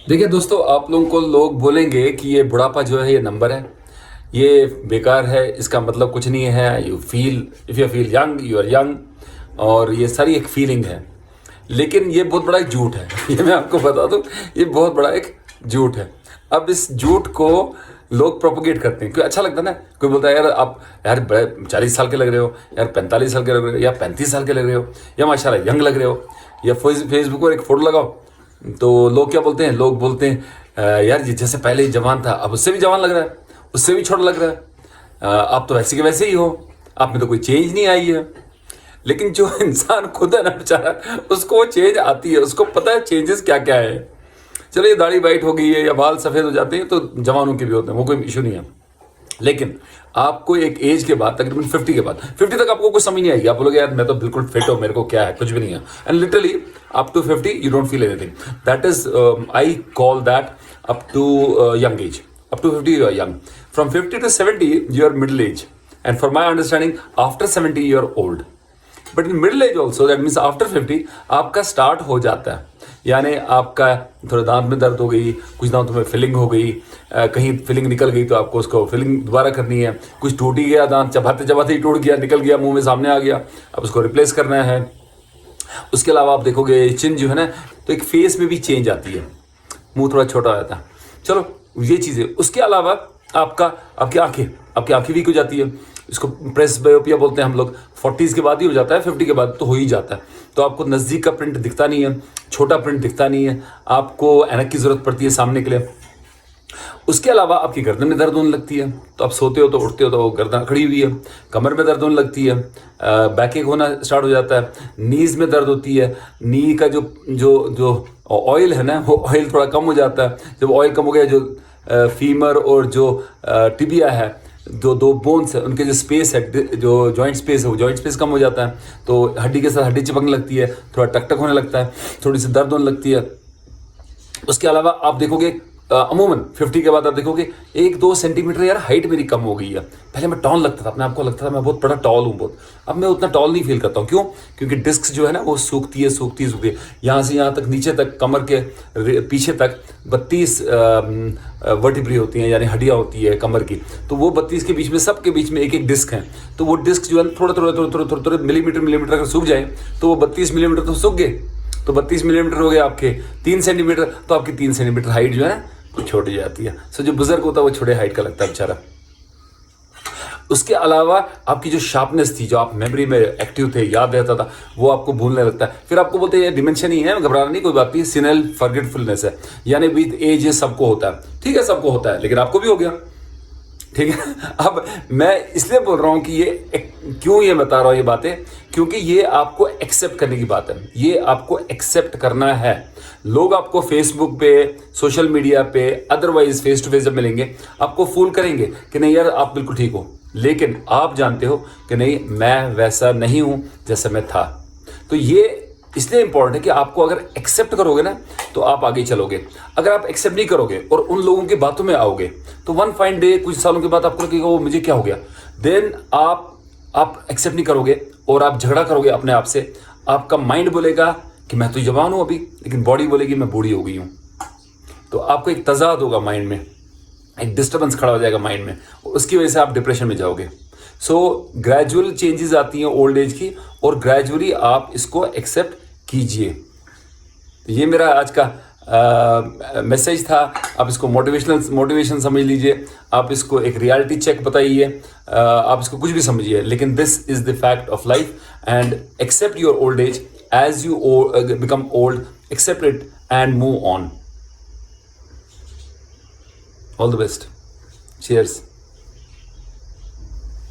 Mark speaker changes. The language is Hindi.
Speaker 1: देखिए दोस्तों, आप लोगों को लोग बोलेंगे कि ये बुढ़ापा जो है ये नंबर है, ये बेकार है, इसका मतलब कुछ नहीं है। You feel, if you feel young you are young, और ये सारी एक फीलिंग है। लेकिन ये बहुत बड़ा एक झूठ है। ये मैं आपको बता दूं, ये बहुत बड़ा एक झूठ है। अब इस झूठ को लोग प्रोपोगेट करते हैं क्योंकि अच्छा लगता है ना। कोई बोलता है यार आप यार 40 साल के लग रहे हो, यार 45 साल के लग रहे हो, या 35 साल के लग रहे हो, या माशाल्लाह यंग लग रहे हो, या फेसबुक पर एक फोटो लगाओ तो लोग क्या बोलते हैं, लोग बोलते हैं यार ये जैसे पहले ही जवान था अब उससे भी जवान लग रहा है, उससे भी छोटा लग रहा है, आप तो वैसे के वैसे ही हो, आप में तो कोई चेंज नहीं आई है। लेकिन जो इंसान खुद है ना बेचारा, उसको वो चेंज आती है, उसको पता है चेंजेस क्या क्या है। चलो ये दाढ़ी वाइट हो गई है या बाल सफ़ेद हो जाते हैं तो जवानों के भी होते हैं, वो कोई इशू नहीं है। लेकिन आपको एक एज के बाद, तकरीबन 50 के बाद, 50 तक आपको कुछ समझ नहीं आएगी। आप बोलोगे यार मैं तो बिल्कुल फिट हूँ, मेरे को क्या है, कुछ भी नहीं है। And literally up to 50 you don't feel anything. That is I call that up to young age. Up to 50 you are young, from 50 to 70 you are middle age, and for my understanding after 70 you are old. But in middle age also, that means after 50 आपका स्टार्ट हो जाता है। यानी आपका थोड़ा दांत में दर्द हो गई, कुछ दांतों में फिलिंग हो गई, कहीं फिलिंग निकल गई तो आपको उसको फिलिंग दोबारा करनी है। कुछ टूट ही गया दांत, चबाते चबाते ही टूट गया, निकल गया, मुंह में सामने आ गया, अब उसको रिप्लेस करना है। उसके अलावा आप देखोगे चिन जो है ना, तो एक फेस में भी चेंज आती है, मुंह थोड़ा छोटा हो जाता है। चलो ये चीज़ें, उसके अलावा आपकी आंखें वीक हो जाती है। इसको प्रेस बायोपिया बोलते हैं हम लोग। 40s के बाद ही हो जाता है, 50 के बाद तो हो ही जाता है। तो आपको नज़दीक का प्रिंट दिखता नहीं है, छोटा प्रिंट दिखता नहीं है, आपको ऐनक की ज़रूरत पड़ती है सामने के लिए। उसके अलावा आपकी गर्दन में दर्द होने लगती है, तो आप सोते हो तो उठते हो तो गर्दन खड़ी हुई है। कमर में दर्द होने लगती है, बैक एक होना स्टार्ट हो जाता है, नीज में दर्द होती है। नी का जो जो जो ऑयल है ना, वो ऑयल थोड़ा कम हो जाता है। जब ऑयल कम हो गया, जो फीमर और जो टिबिया है, दो दो बोन्स है, उनके जो स्पेस है, जो जॉइंट स्पेस है, वो जॉइंट स्पेस कम हो जाता है, तो हड्डी के साथ हड्डी चिपकने लगती है, थोड़ा टकटक होने लगता है, थोड़ी सी दर्द होने लगती है। उसके अलावा आप देखोगे अमूमन 50 के बाद आप देखोगे 1-2 सेंटीमीटर यार हाइट मेरी कम हो गई है। पहले मैं टॉल लगता था, अपने आपको लगता था मैं बहुत बड़ा टॉल हूँ बहुत। अब मैं उतना टॉल नहीं फील करता हूँ। क्यों? क्योंकि डिस्क जो है ना वो सूखती है। यहाँ से यहाँ तक, नीचे तक, कमर के पीछे तक 32 वर्टिब्री होती हैं, यानी हड्डियाँ होती है कमर की। तो वो 32 के बीच में, सबके बीच में एक एक डिस्क है। तो वो डिस्क जो है थोड़े मिलीमीटर अगर सूख जाए तो वो 32 मिलीमीटर तो सूख गए, तो 32 मिलीमीटर हो गए आपके 3 सेंटीमीटर, तो आपकी 3 सेंटीमीटर हाइट जो है वो छोटी जाती है। सो जो बुजुर्ग होता है वो छोटे हाइट का लगता है बेचारा। उसके अलावा आपकी जो शार्पनेस थी, जो आप मेमोरी में एक्टिव थे, याद रहता था, वो आपको भूलने लगता है। फिर आपको बोलते हैं ये डिमेंशन ही है, घबराना नहीं, कोई बात नहीं, सिनल फॉरगेटफुलनेस है, यानी विद एज ये सबको होता है। ठीक है, सबको होता है, लेकिन आपको भी हो गया। ठीक है। अब मैं इसलिए बोल रहा हूं कि क्यों ये बता रहा हूं ये बातें, क्योंकि ये आपको एक्सेप्ट करने की बात है। ये आपको एक्सेप्ट करना है। लोग आपको फेसबुक पे, सोशल मीडिया पे, अदरवाइज फेस टू फेस जब मिलेंगे आपको फूल करेंगे कि नहीं यार आप बिल्कुल ठीक हो, लेकिन आप जानते हो कि नहीं, मैं वैसा नहीं हूं जैसा मैं था। तो ये इसलिए इंपॉर्टेंट है कि आपको अगर एक्सेप्ट करोगे ना तो आप आगे चलोगे। अगर आप एक्सेप्ट नहीं करोगे और उन लोगों की बातों में आओगे तो वन फाइन डे, कुछ सालों के बाद आपको लगेगा वो मुझे क्या हो गया। देन आप एक्सेप्ट नहीं करोगे और आप झगड़ा करोगे अपने आप से। आपका माइंड बोलेगा कि मैं तो जवान हूं अभी, लेकिन बॉडी बोलेगी मैं बूढ़ी हो गई हूं। तो आपको एक तजाद होगा माइंड में, एक डिस्टर्बेंस खड़ा हो जाएगा माइंड में, उसकी वजह से आप डिप्रेशन में जाओगे। सो ग्रेजुअल चेंजेस आती हैं ओल्ड एज की, और ग्रेजुअली आप इसको एक्सेप्ट कीजिए। तो ये मेरा आज का मैसेज था। आप इसको मोटिवेशन समझ लीजिए, आप इसको एक रियलिटी चेक बताइए, आप इसको कुछ भी समझिए, लेकिन this is the fact of life. And accept your old age as you become old, accept it and move on. All the best, cheers.